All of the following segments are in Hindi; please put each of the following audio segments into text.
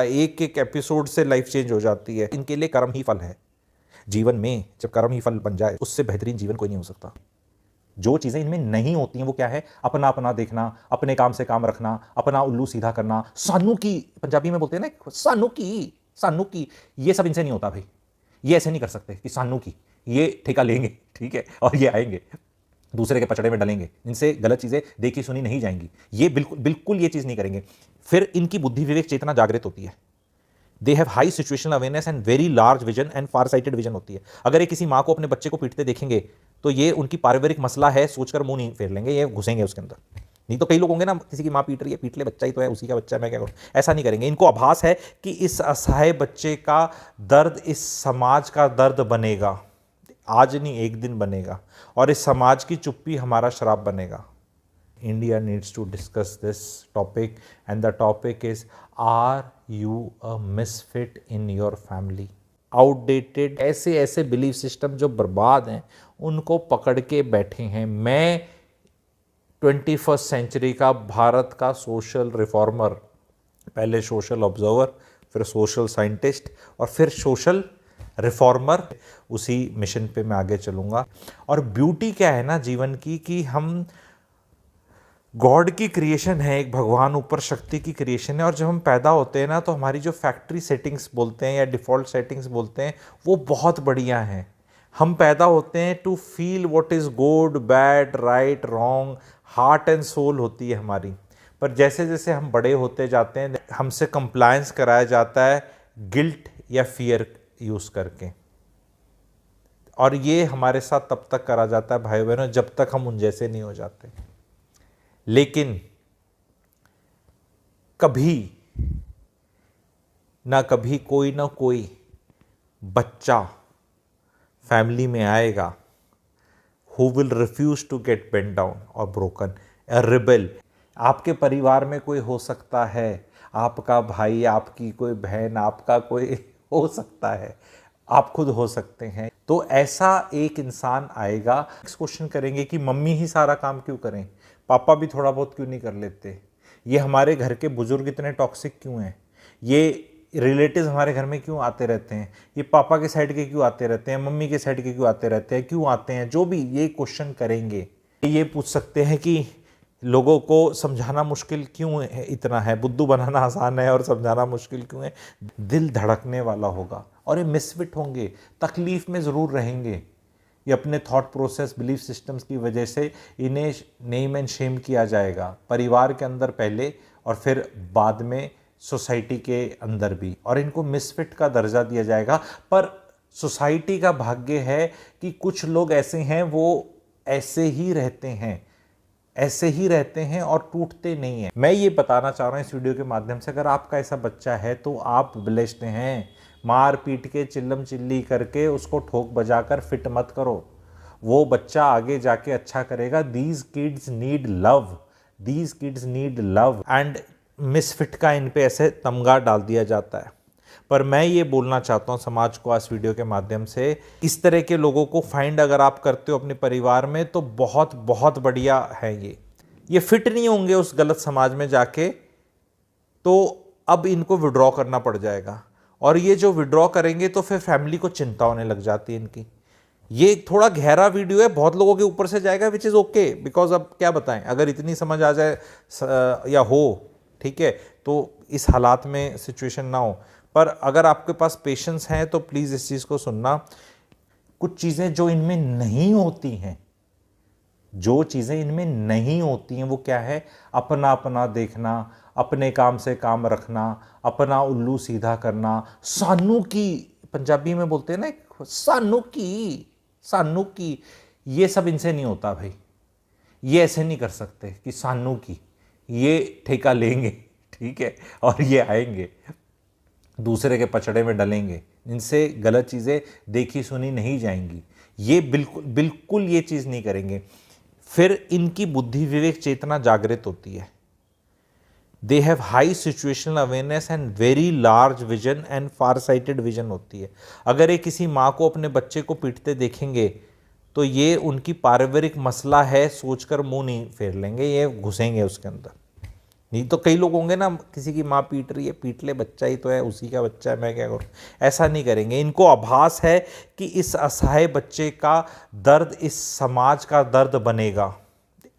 एक एक एपिसोड से लाइफ चेंज हो जाती है। इनके लिए कर्म ही फल है। जीवन में जब कर्म ही फल बन जाए उससे बेहतरीन जीवन कोई नहीं हो सकता। जो चीजें इनमें नहीं होती हैं वो क्या है? अपना अपना देखना, अपने काम से काम रखना, अपना उल्लू सीधा करना, सानू की, पंजाबी में बोलते हैं ना, सानू की। ये सब इनसे नहीं होता भाई। ये ऐसे नहीं कर सकते कि सानू की, ये ठेका लेंगे, ठीक है, और ये आएंगे दूसरे के पचड़े में डलेंगे। इनसे गलत चीजें देखी सुनी नहीं जाएंगी। ये बिल्कुल बिल्कुल ये चीज नहीं करेंगे। फिर इनकी बुद्धि विवेक चेतना जागृत होती है। They have high situational awareness and very large vision and far sighted vision होती है। अगर ये किसी माँ को अपने बच्चे को पीटते देखेंगे तो ये उनकी पारिवारिक मसला है सोचकर मुंह नहीं फेर लेंगे, ये घुसेंगे उसके अंदर। नहीं तो कई लोग होंगे ना, किसी की माँ पीट रही है, पीट ले, बच्चा ही तो है, उसी का बच्चा है, मैं क्या करूँ, ऐसा नहीं करेंगे। इनको आभास है कि इस असहाय बच्चे का दर्द इस समाज का दर्द बनेगा, आज नहीं एक दिन बनेगा, और इस समाज की चुप्पी हमारा शराब बनेगा। India needs to discuss this topic, and the topic is, are you a misfit in your family? Outdated ऐसे ऐसे बिलीफ सिस्टम जो बर्बाद हैं उनको पकड़ के बैठे हैं। मैं 21st सेंचुरी का भारत का सोशल रिफॉर्मर, पहले सोशल ऑब्जर्वर, फिर सोशल साइंटिस्ट और फिर सोशल रिफॉर्मर, उसी मिशन पे मैं आगे चलूँगा। और ब्यूटी क्या है ना जीवन की, कि हम गॉड की क्रिएशन है, एक भगवान ऊपर शक्ति की क्रिएशन है। और जब हम पैदा होते हैं ना तो हमारी जो फैक्ट्री सेटिंग्स बोलते हैं या डिफ़ॉल्ट सेटिंग्स बोलते हैं वो बहुत बढ़िया हैं। हम पैदा होते हैं to feel what is good, bad, right, wrong, heart and soul होती है हमारी। पर जैसे जैसे हम बड़े होते जाते हैं हमसे कंप्लायंस कराया जाता है गिल्ट या फियर यूज़ करके, और ये हमारे साथ तब तक करा जाता है भाई बहनों जब तक हम उन जैसे नहीं हो जाते। लेकिन कभी ना कभी कोई ना कोई बच्चा फैमिली में आएगा who will refuse to get bent down or broken, a rebel। आपके परिवार में कोई हो सकता है, आपका भाई, आपकी कोई बहन, आपका कोई हो सकता है, आप खुद हो सकते हैं। तो ऐसा एक इंसान आएगा, क्वेश्चन करेंगे कि मम्मी ही सारा काम क्यों करें, पापा भी थोड़ा बहुत क्यों नहीं कर लेते, ये हमारे घर के बुजुर्ग इतने टॉक्सिक क्यों हैं, ये रिलेटिव्स हमारे घर में क्यों आते रहते हैं, ये पापा के साइड के क्यों आते रहते हैं, मम्मी के साइड के क्यों आते रहते हैं, क्यों आते हैं, जो भी ये क्वेश्चन करेंगे। ये पूछ सकते हैं कि लोगों को समझाना मुश्किल क्यों है, इतना है, बुद्धू बनाना आसान है और समझाना मुश्किल क्यों है। दिल धड़कने वाला होगा और ये मिसफिट होंगे, तकलीफ में ज़रूर रहेंगे। ये अपने थॉट प्रोसेस, बिलीफ सिस्टम्स की वजह से इन्हें नेम एंड शेम किया जाएगा, परिवार के अंदर पहले और फिर बाद में सोसाइटी के अंदर भी, और इनको मिसफिट का दर्जा दिया जाएगा। पर सोसाइटी का भाग्य है कि कुछ लोग ऐसे हैं वो ऐसे ही रहते हैं, ऐसे ही रहते हैं और टूटते नहीं हैं। मैं ये बताना चाह रहा हूँ इस वीडियो के माध्यम से, अगर आपका ऐसा बच्चा है तो आप ब्लेस्ड हैं। मार पीट के चिल्लम चिल्ली करके उसको ठोक बजाकर फिट मत करो, वो बच्चा आगे जाके अच्छा करेगा। These kids need love, these kids need love, and misfit का इन पे ऐसे तमगा डाल दिया जाता है। पर मैं ये बोलना चाहता हूँ समाज को आज वीडियो के माध्यम से, इस तरह के लोगों को फाइंड अगर आप करते हो अपने परिवार में तो बहुत बहुत बढ़िया है। ये फिट नहीं होंगे उस गलत समाज में जाके, तो अब इनको विड्रॉ करना पड़ जाएगा, और ये जो विड्रॉ करेंगे तो फिर फैमिली को चिंता होने लग जाती है इनकी। ये थोड़ा गहरा वीडियो है, बहुत लोगों के ऊपर से जाएगा, विच इज़ ओके, बिकॉज अब क्या बताएं, अगर इतनी समझ आ जाए या हो, ठीक है, तो इस हालात में सिचुएशन ना हो। पर अगर आपके पास पेशेंस है तो प्लीज़ इस चीज़ को सुनना। कुछ चीज़ें जो इनमें नहीं होती हैं, जो चीज़ें इनमें नहीं होती हैं वो क्या है? अपना अपना देखना, अपने काम से काम रखना, अपना उल्लू सीधा करना, सानू की, पंजाबी में बोलते हैं ना, सानू की। ये सब इनसे नहीं होता भाई। ये ऐसे नहीं कर सकते कि सानू की, ये ठेका लेंगे, ठीक है, और ये आएंगे दूसरे के पचड़े में डलेंगे। इनसे गलत चीज़ें देखी सुनी नहीं जाएंगी। ये बिल्कुल बिल्कुल ये चीज़ नहीं करेंगे। फिर इनकी बुद्धि विवेक चेतना जागृत होती है। They have high situational awareness and very large vision and far sighted vision होती है। अगर ये किसी माँ को अपने बच्चे को पीटते देखेंगे तो ये उनकी पारिवारिक मसला है सोचकर मुंह नहीं फेर लेंगे, ये घुसेंगे उसके अंदर। नहीं तो कई लोग होंगे ना, किसी की माँ पीट रही है, पीट ले, बच्चा ही तो है, उसी का बच्चा है, मैं क्या करूँ। ऐसा नहीं करेंगे। इनको आभास है कि इस असहाय बच्चे का दर्द इस समाज का दर्द बनेगा,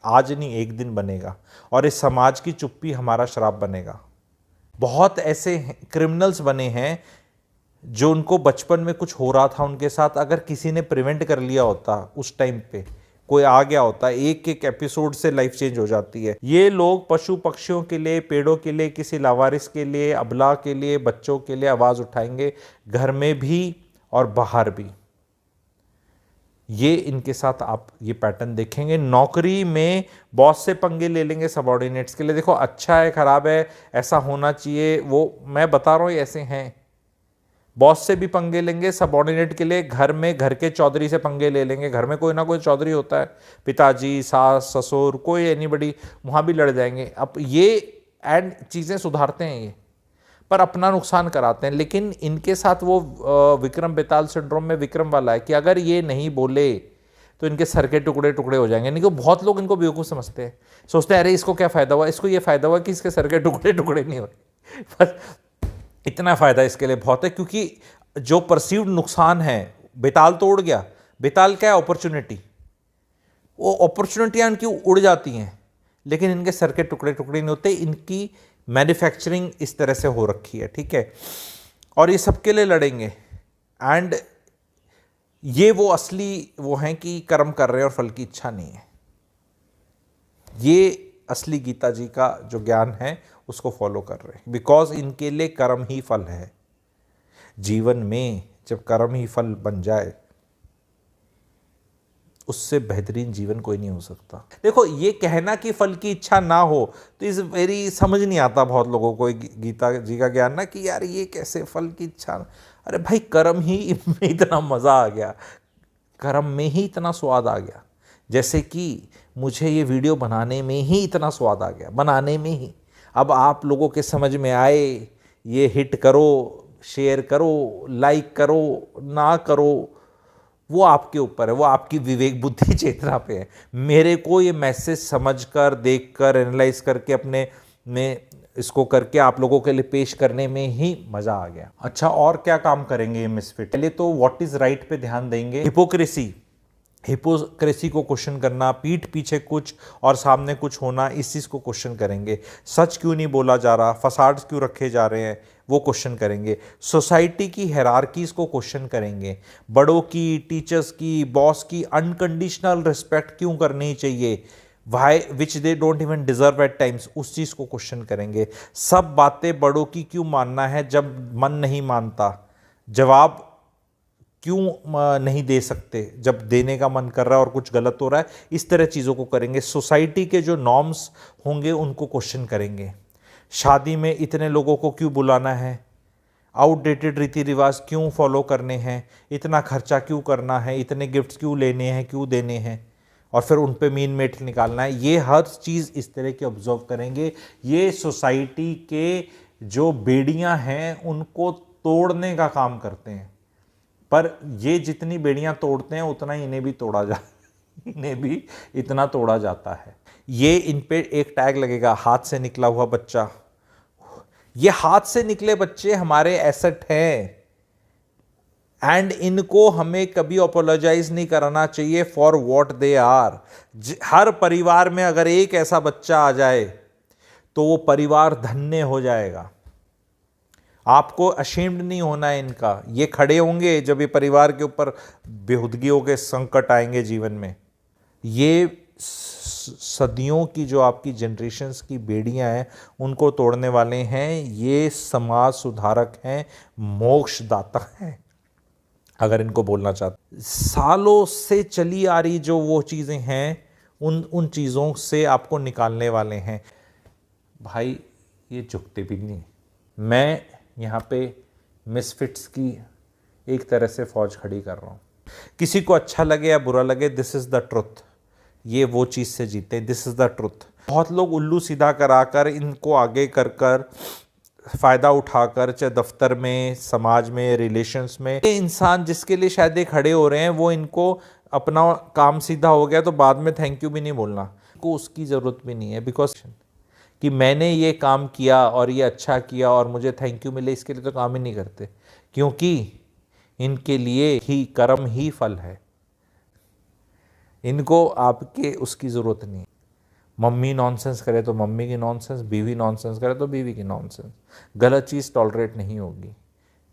आज नहीं एक दिन बनेगा, और इस समाज की चुप्पी हमारा श्राप बनेगा। बहुत ऐसे क्रिमिनल्स बने हैं जो उनको बचपन में कुछ हो रहा था उनके साथ, अगर किसी ने प्रिवेंट कर लिया होता, उस टाइम पे कोई आ गया होता, एक एक एपिसोड से लाइफ चेंज हो जाती है। ये लोग पशु पक्षियों के लिए, पेड़ों के लिए, किसी लावारिस के लिए, अबला के लिए, बच्चों के लिए आवाज़ उठाएंगे, घर में भी और बाहर भी। ये इनके साथ आप ये पैटर्न देखेंगे। नौकरी में बॉस से पंगे ले लेंगे सबॉर्डिनेट्स के लिए। देखो अच्छा है खराब है, ऐसा होना चाहिए, वो मैं बता रहा हूँ, ऐसे हैं। बॉस से भी पंगे लेंगे सबॉर्डिनेट के लिए, घर में घर के चौधरी से पंगे ले लेंगे। घर में कोई ना कोई चौधरी होता है, पिताजी, सास, ससुर, कोई एनीबडी, वहाँ भी लड़ जाएंगे। अब ये एंड चीज़ें सुधारते हैं ये, पर अपना नुकसान कराते हैं। लेकिन इनके साथ वो विक्रम बेताल सिंड्रोम में विक्रम वाला है कि अगर ये नहीं बोले तो इनके सर के टुकड़े टुकड़े हो जाएंगे। नहीं तो बहुत लोग इनको बेवकूफ़ समझते हैं, सोचते हैं अरे इसको क्या फ़ायदा हुआ, इसको ये फ़ायदा हुआ कि इसके सर के टुकड़े टुकड़े नहीं हुए। बस इतना फ़ायदा इसके लिए बहुत है, क्योंकि जो परसीव्ड नुकसान है, बेताल तो उड़ गया। बेताल क्या है? अपॉर्चुनिटी। वो अपॉर्चुनिटियाँ इनकी उड़ जाती हैं, लेकिन इनके सर के टुकड़े टुकड़े नहीं होते। इनकी मैन्युफैक्चरिंग इस तरह से हो रखी है, ठीक है। और ये सबके लिए लड़ेंगे। एंड ये वो असली वो हैं कि कर्म कर रहे हैं और फल की इच्छा नहीं है। ये असली गीता जी का जो ज्ञान है उसको फॉलो कर रहे हैं, बिकॉज इनके लिए कर्म ही फल है। जीवन में जब कर्म ही फल बन जाए, उससे बेहतरीन जीवन कोई नहीं हो सकता। देखो ये कहना कि फल की इच्छा ना हो तो इस वेरी समझ नहीं आता बहुत लोगों को गीता जी का ज्ञान ना, कि यार ये कैसे फल की इच्छा। अरे भाई कर्म ही में इतना मज़ा आ गया, कर्म में ही इतना स्वाद आ गया। जैसे कि मुझे ये वीडियो बनाने में ही इतना स्वाद आ गया, बनाने में ही। अब आप लोगों के समझ में आए, ये हिट करो, शेयर करो, लाइक करो, ना करो, वो आपके ऊपर है, वो आपकी विवेक बुद्धि चेतना पे है। मेरे को ये मैसेज समझकर, देखकर, एनालाइज करके, अपने में इसको करके आप लोगों के लिए पेश करने में ही मज़ा आ गया। अच्छा, और क्या काम करेंगे ये मिसफिट? पहले तो व्हाट इज़ राइट पे ध्यान देंगे। हिपोक्रेसी को क्वेश्चन करना, पीठ पीछे कुछ और सामने कुछ होना, इस चीज़ को क्वेश्चन करेंगे। सच क्यों नहीं बोला जा रहा, फसाड्स क्यों रखे जा रहे हैं, वो क्वेश्चन करेंगे। सोसाइटी की हायरार्कीज़ को क्वेश्चन करेंगे। बड़ों की, टीचर्स की, बॉस की अनकंडीशनल रिस्पेक्ट क्यों करनी चाहिए, why which they don't even deserve at times, उस चीज़ को क्वेश्चन करेंगे। सब बातें बड़ों की क्यों मानना है जब मन नहीं मानता, जवाब क्यों नहीं दे सकते जब देने का मन कर रहा है और कुछ गलत हो रहा है, इस तरह चीज़ों को करेंगे। सोसाइटी के जो नॉर्म्स होंगे उनको क्वेश्चन करेंगे। शादी में इतने लोगों को क्यों बुलाना है, आउटडेटेड रीति रिवाज क्यों फॉलो करने हैं, इतना खर्चा क्यों करना है, इतने गिफ्ट्स क्यों लेने हैं, क्यों देने हैं, और फिर उन पे मीन मेट निकालना है। ये हर चीज़ इस तरह की ऑब्जर्व करेंगे। ये सोसाइटी के जो बेड़ियां हैं उनको तोड़ने का काम करते हैं, पर ये जितनी बेड़ियां तोड़ते हैं उतना ही इन्हें भी इतना तोड़ा जाता है। ये इन पे एक टैग लगेगा, हाथ से निकला हुआ बच्चा। ये हाथ से निकले बच्चे हमारे एसेट हैं, एंड इनको हमें कभी अपोलोजाइज नहीं करना चाहिए फॉर व्हाट दे आर। हर परिवार में अगर एक ऐसा बच्चा आ जाए तो वो परिवार धन्य हो जाएगा। आपको अशेम्ड नहीं होना है इनका। ये खड़े होंगे जब ये परिवार के ऊपर बेहुदगियों के संकट आएंगे जीवन में। ये सदियों की जो आपकी जनरेशन्स की बेड़ियां हैं उनको तोड़ने वाले हैं। ये समाज सुधारक हैं, मोक्षदाता हैं, अगर इनको बोलना चाहते। सालों से चली आ रही जो वो चीज़ें हैं उन चीज़ों से आपको निकालने वाले हैं। भाई ये झुकते भी नहीं। मैं यहाँ पे मिसफिट्स की एक तरह से फौज खड़ी कर रहा हूँ। किसी को अच्छा लगे या बुरा लगे, दिस इज़ द ट्रुथ। ये वो चीज़ से जीते, दिस इज़ द ट्रुथ। बहुत लोग उल्लू सीधा कराकर, इनको आगे कर कर फ़ायदा उठाकर, चाहे दफ्तर में, समाज में, रिलेशंस में, ये इंसान जिसके लिए शायद ये खड़े हो रहे हैं वो इनको अपना काम सीधा हो गया तो बाद में थैंक यू भी नहीं बोलना को, उसकी ज़रूरत भी नहीं है। बिकॉज कि मैंने ये काम किया और ये अच्छा किया और मुझे थैंक यू मिले, इसके लिए तो काम ही नहीं करते, क्योंकि इनके लिए ही कर्म ही फल है। इनको आपके उसकी ज़रूरत नहीं। मम्मी नॉनसेंस करे तो मम्मी की नॉनसेंस, बीवी नॉनसेंस करे तो बीवी की नॉनसेंस, गलत चीज़ टॉलरेट नहीं होगी,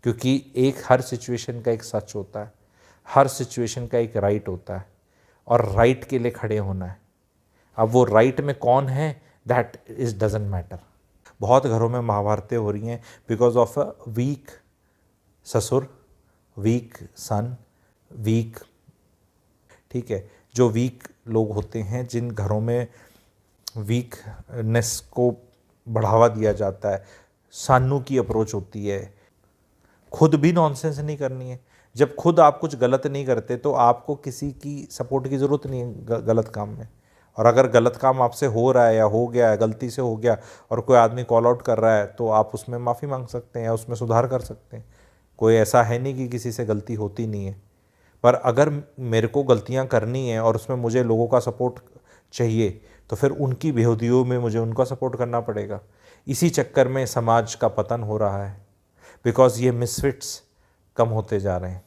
क्योंकि एक हर सिचुएशन का एक सच होता है, हर सिचुएशन का एक राइट होता है, और राइट के लिए खड़े होना है। अब वो राइट में कौन है, दैट इज डजेंट मैटर। बहुत घरों में महाभारतें हो रही हैं बिकॉज ऑफ अ वीक ससुर, वीक सन, वीक, ठीक है, जो वीक लोग होते हैं, जिन घरों में वीकनेस को बढ़ावा दिया जाता है, सानू की अप्रोच होती है। खुद भी नॉनसेंस नहीं करनी है। जब खुद आप कुछ गलत नहीं करते तो आपको किसी की सपोर्ट की ज़रूरत नहीं है गलत काम में। और अगर गलत काम आपसे हो रहा है या हो गया है, गलती से हो गया, और कोई आदमी कॉल आउट कर रहा है, तो आप उसमें माफ़ी मांग सकते हैं या उसमें सुधार कर सकते हैं। कोई ऐसा है नहीं कि किसी से गलती होती नहीं है। पर अगर मेरे को गलतियां करनी है और उसमें मुझे लोगों का सपोर्ट चाहिए, तो फिर उनकी बेहूदियों में मुझे उनका सपोर्ट करना पड़ेगा। इसी चक्कर में समाज का पतन हो रहा है, बिकॉज ये मिसफिट्स कम होते जा रहे हैं।